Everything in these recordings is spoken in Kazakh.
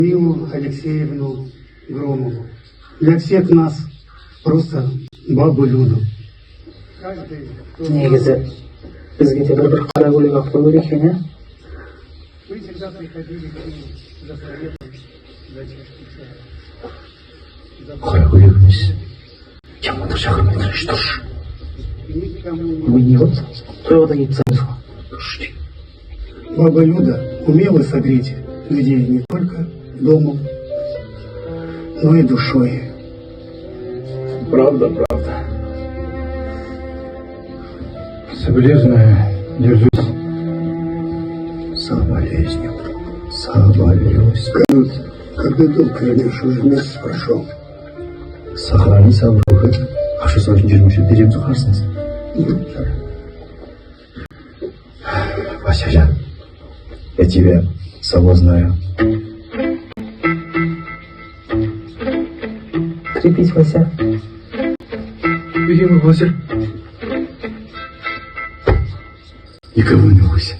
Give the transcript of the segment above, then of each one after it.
Милу Алексеевну Громову. Для всех нас просто бабу Люду. Негізі бізге де бір қара көйлек алып қою керек екен, ә? Вы всегда приходили к ним за советом, за чашкой чая. Қара көйлек емес. Жамандық шақырмай тұршы, тұршы. Мы не вот тойға да кетіп тұрмыз ғой. Тұршы дейді. Баба Люда умела согреть людей не только домом, но и душой. Правда. Соболезную, держусь. Соболезнусь. Скажут, когда долг вернешь, уже месяц прошел. Сохрани сабыры. Ашу сочын жүрміші берем тұқарсыңыз. Васяжан, я тебя сама знаю. Крепись, Вася. Видимо, Вася. Никого не бойся.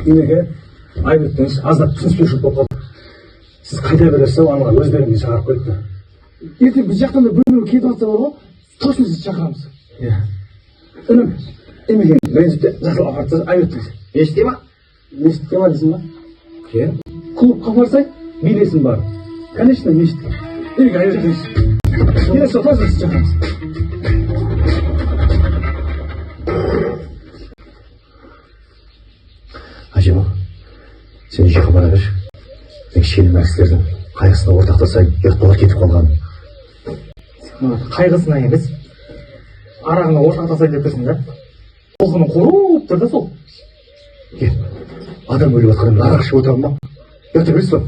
Неге айбеттіңіз аздап түсініспеушілік болып қалды. Сіз қайда бересіз, анға өздеріңізге шақырып қойыпты. Ертең біз жақтан да бір кетіп жатса бар ғой, точно сізді шақырамыз. Інім, емеген ренжіпте жасыл апартсыз айбеттіңіз. Еште ма? Мешітке ма дейсің ба? Кен? Клубқа барсай, билесің бар. Конечно, мешітке. Емеген айбеттіңіз. Келесі точно сізді шақырамыз. Ажема, сен үйге бара бер. Мен кішкене нәрселердің қайғысына ортақтаса ертболар кетіп қалған. Қайғысына емес, арағына ортақтасайын деп тұрсың да. Толқыны қорып тұр да сол. Кет, адам өліп жатқанын арақ ішіп отырамын ба? Ерте бересіз ба?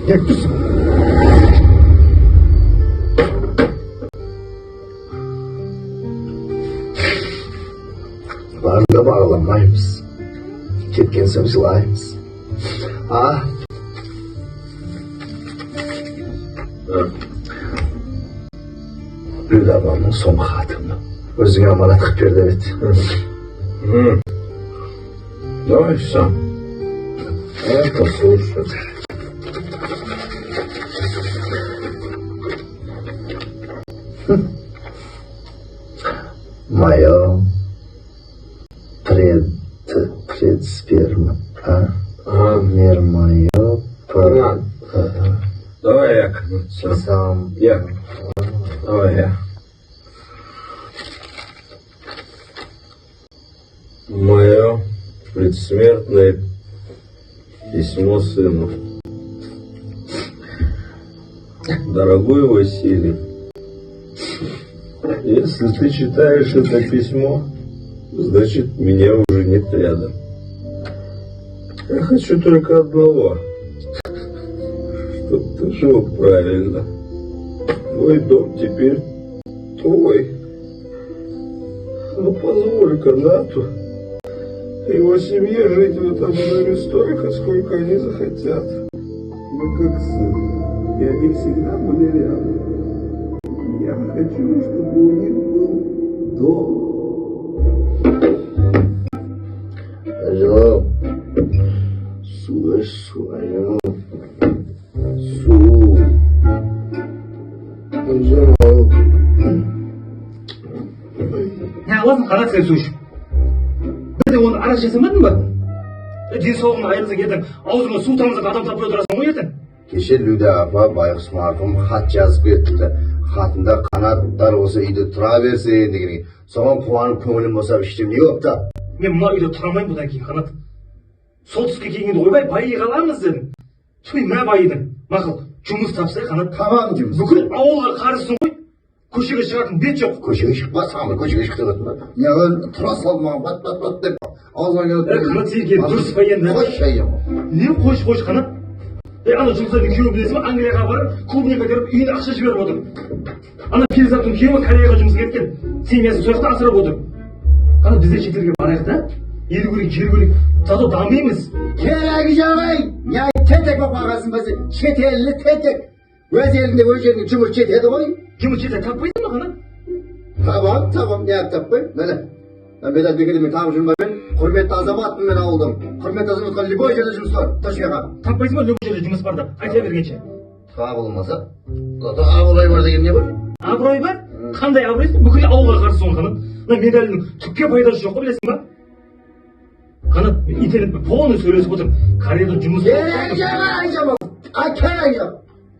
Кет, тұрсын. Барында бағаламаймыз. Кеткен соң жылаймыз. Люда апамның соңғы хатымы. Өзіңе аманат қып берді бет. Давай сам. Это слушай. Мое предсперма. Мир мое. Давай я. Сам. Я. Давай я. Мое предсмертное письмо сыну. Дорогой Василий, если ты читаешь это письмо, значит, меня уже нет рядом. Я хочу только одного, чтобы ты жил правильно. Твой дом теперь твой. Но позволь-ка Нату и его семье жить в этом доме столько, сколько они захотят. Мы как сын, и они всегда были рядом. Я хочу, чтобы у них был дом. Ажал, судай свою. Ажал. Не аласың қара сен су ішіп. Бір де оны арақ жасамадың ба? Денсаулығына айырылсаң ертең аузыңа су тамызып адам таппай отырасың ғой ертең. Кеше Люда апа байғұс марқұм хат жазып кетті. Хатында қанаттар осы үйде тұра берсін деген. Соған қуанып көңілім босап іштім. Не болыпты? Мен мына үйде тұра алмаймын бұдан кейін қанат. Солтүстікке келгенде ойбай байи қаламыз дедім. Той мә байыдың. Мақұл, жұмыс тапсай қанат. Тамам жұмыс. Бүкіл ауылға қарызсың ғой. Көшеге шығатын бет жоқ. Көшеге шықпасам, көшеге шықты өтім. Неғын тұра салмаған, бат деп. Аузына келіп. Қанат сен келіп дұрыс па енді? Қош шайым. Не қош қанат? Ана жұмыстардың күйеуі білесің ба, Англияға барып, клубника кіріп, үйіне ақша жіберіп отыр. Ана Перизаттың күйеуі Кореяға жұмысқа кеткен. Семьясын сол жақта асырап отыр. Қанат бізде шетелге барайық та, ел көрейік, жер көрейік, зато дамимыз. Керегі жағай, не тетек болып қалғасын бәсе, шетелі тетек. Өз елінде өз жерінде жұмыс жетеді ғой. жұмыс жете таппайсың ба қана? Tamam, ne yaptın? Nene? Ben bedel bekelimi tam жүрмеймін. Құрметті азаматпын мен ауылдың. Құрметті азаматқа любой жерде жұмыс бар. Ташияға. Таппайсың ба любой жерде жұмыс бар деп айта бергенше? Табылмаса? Абылай бар деген не бар? Абырой бар? Қандай абыройсың? Бүкіл ауылға қарсы соңғаның. Мына медальдің түкке пайдасы жоқ қой, білесің ба? Қана интернетпен полный сөйлесіп отыр. Кореяда жұмыс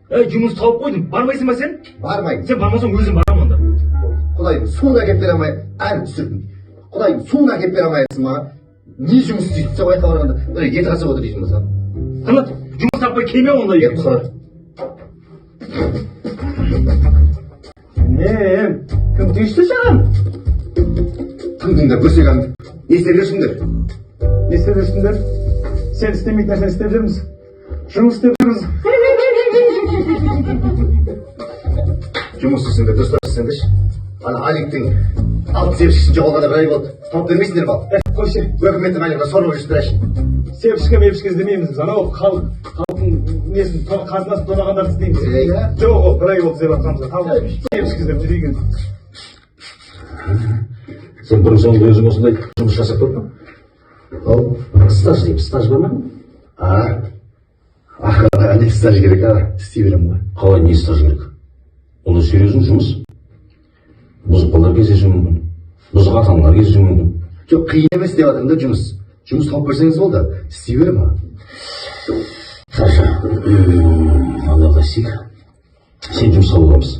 жұмыс тауып қойдым. Бармайсың ба сен? Бармайым. Сен бармасаң өзім барам онда. Құдайым суын әкеп бере алмай, әр түсірдім. Құдайым суын әкеп бере алмайсың маған. Не жұмыс істейсің деп айта барғанда, ет қасып отыр дейсің болса. Қана жұмыс таппай келме онда. Кім түйісті саған? Тыңдыңдар, көрсегенді. Не істеп жүрсіңдер? Не істеп жүрсіңдер? Сен істемейтін нәрсені істеп жүрміз. Жұмыс істеп жүрміз. Жұмыс істесіңдер, дұрыстап істесеңдерші. Ана Аликтің алты себішкісін жоғалғанда бір ай болды. Тауып бермейсіңдер ма? Қойшы. Өкіметтің айлығына сорлық жүрсіңдерші. Сепішкі іздемейміз. Анау халықтың несін қазынасын тонағандарды іздейміз. Жоқ, ол бір ай болды деп жатқанымызға. Сепішкі іздеп жүрейін. Сен бұрын соңды өзің осындай жұмыс жасап көрдің? Ол Стаж деймін, стаж бар ма? Ақырға не стаж керек, істей берем ғой. Қалай не стаж керек? Оны серьезный жұмыс. Бұзық балалар кездесуі мүмкін. Бұзық ата-аналар кездесуі мүмкін. Жоқ, қиын емес деп жатырмын да жұмыс. Жұмыс тауып берсеңіз болды, істей берем. Саша, Аллаға сик. Сен жұмысқа боламыз.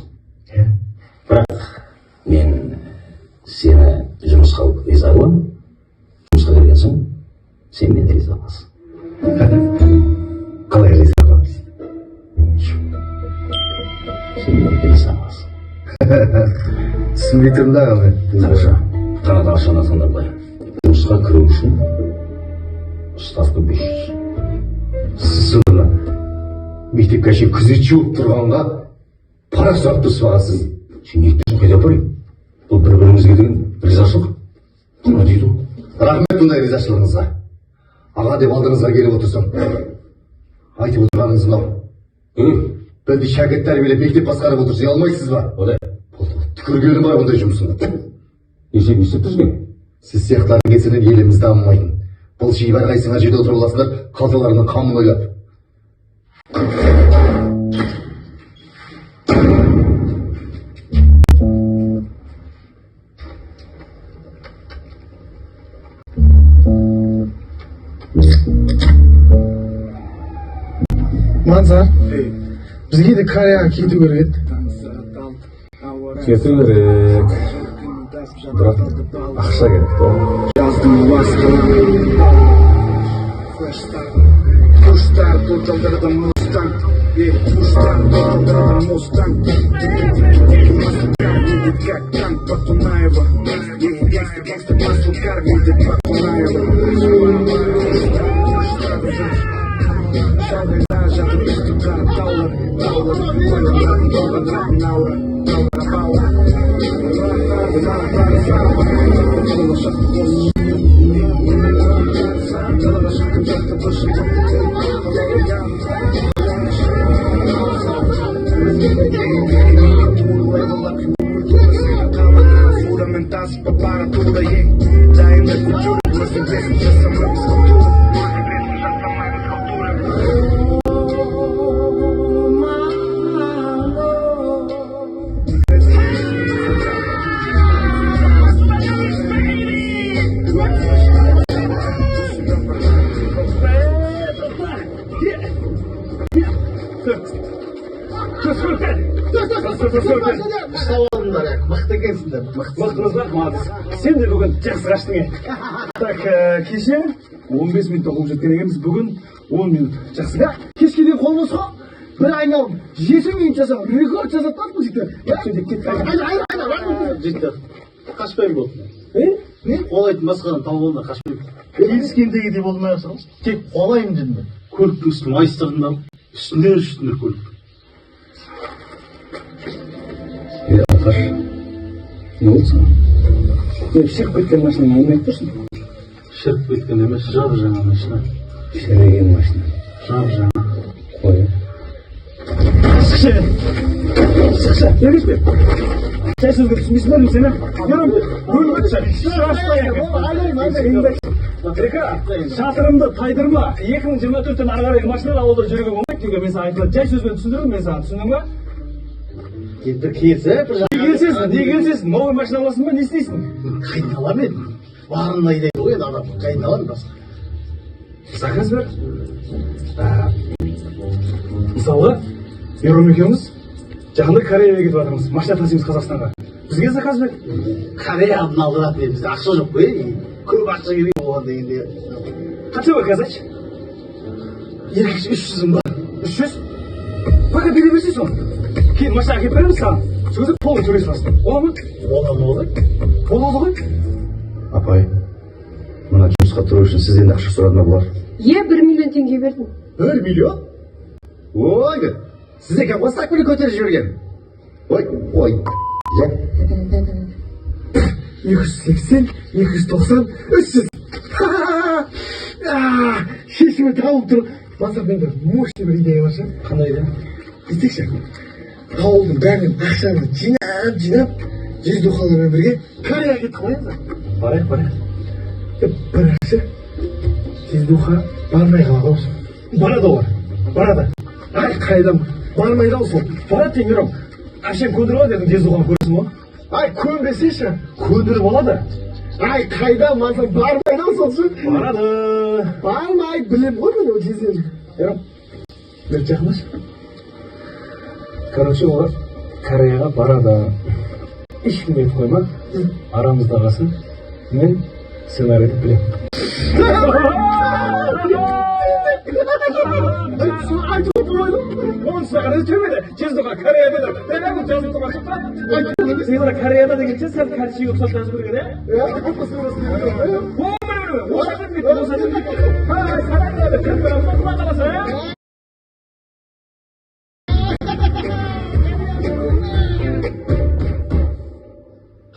Бірақ мен сені жұмысқа алып риза боламын. Жұмысқа келген соң сен мен риза боласың. Қалай риза боламыз? Сен мен риза боласың. Түсінбей тұрмын да мен. Саша, қанат ақшаны атаңдар былай. Жұмысқа кіру үшін ставка 500. Сіз сонда мектепке шейін күзетші болып тұрғанға пара сұрап тұрсыз бағасыз. Сен еттің қайда апарайын? Бұл бір-бірімізге деген ризашылық. Құна дейді ғой. Рахмет бұндай ризашылығыңызға. Аға деп алдыңызға келіп отырсам. Айтып отырғаныңыз мынау. Білді шәкірт тәрбиелеп мектеп басқарып отырсыз, ұялмайсыз ба? Одай. Түкіргенім бар бұндай жұмысыңа. Не істеп тұрсың? Сіз сияқтылардың кесірінен еліміз дамымайтын. Бұл жиып әрқайсыңа жерде отырып аласыңдар, қалталарының қамын ойлап. Мансар, бізге де Кореяға кету керек еді. Кету керек. Бірақ ақша керек. Жаздың уасқаны Куштар толтырды мустан Куштар толтырды мустан Как танк Батунаева Гангстер масло кармиды Батунаева Шалдайда жатып үсті қара таулар Наура Fundamentas para toda e daí na cultura mas inglês já chamamos cultura Мықты екенсіңдер. Мықтымыз ба? Мағыз. Сен де бүгін жақсы қаштың. Так, кеше 15 минут оқып жеткен екенбіз. Бүгін 10 минут. Жақсы. Кешке дейін қол босқа бір айналып 7 минут жасап рекорд жасап тастадым сөйтіп. Жетті. Қашпаймын болды. Не? Қолайтын басқадан тауып алды, қашпаймын. Келіскендегі де болмай ақсаңыз. Тек қолаймын дедім бе? Көліктің үстін майыстырдым да үстіндер көлік. Алқаш, не болды саған? Шығып кеткен машинаның алдын айтып тұрсың. Шіріп кеткен емес, жап-жаңа машина. Шіреген машина. Жап-жаңа. Қой. Шықшы, еркешпе. Жай сөзге түсінбейсің бе сені? Ерім, өлмекші, шашпай Река, шатырымды тайдырма. 2024-тен ары қарай машиналар ауылда жүруге болмайды деуге мен саған айтылады. Жай сөзбен түсіндірдім мен саған, түсіндің ба? Не келсесің? Новый машина аласың ба, не істейсің? Қайын аламын енді. Барын айдайды ғой енді адам. Қайын аламын басқа. Заказ бер. Мысалы, Ерім екеуміз жақында Кореяға кетіп жатырмыз. Машина тасимыз Қазақстанға. Бізге заказ бер. Корея алдын алдырады мен. Бізде ақша жоқ қой. Көп ақша керек оған дегенде. Қанша ба қазір? Еркекші 300 бар. 300? Пока бере берсей соны. Кейін машина әкеліп береміз саған. Сөзі полный төлейсің астын. Бола ма? Болады. Болады ғой. Апай, мына жұмысқа тұру үшін сізден ақша сұрады ма бұлар? 1 миллион теңге бердім. 1 миллион? Ой, сіз екен осы так көтеріп жіберген. Ой, жә. 280, 290, 300. Шешімі тауып тұр. Мансап, менде мощный бір идея бар ше. Қандай идея? Естекші, ауылдың бәрінен ақшаны жинап, жездухалармен бірге Кореяға кетіп қалайық. Барайық. Бірақ ше, жездуха бармай қалады осы. Барады олар. Барады. Ай, қайдам, бармай қал сол. Барады деймін Ерім. Әшем көндіріп ал дедім жездуғаны көрсің ба? Ай, көнбесейші. Көндіріп алады. Ай, қайда, мансап, бармай қал сол ше. Барады. Бармай, білем ғой мен ол жезден. Ерім, бір жақындаш. Короче, олар Кореяға барады. Ешкімге айтып қойма. Арамызда қалсын. Мен сценарийді білемін. Айтып отыр ойдым. Оның сұрағаны түрмеді. Жездуға Кореяда деді. Мен жазып тұрған шықта. Сен ана Кореяда дегенше сәл кәршіге ұқсап жазып берген,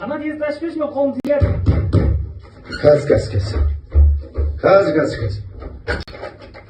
Қана кезді ашпеш мен қолым тигер. Қазір.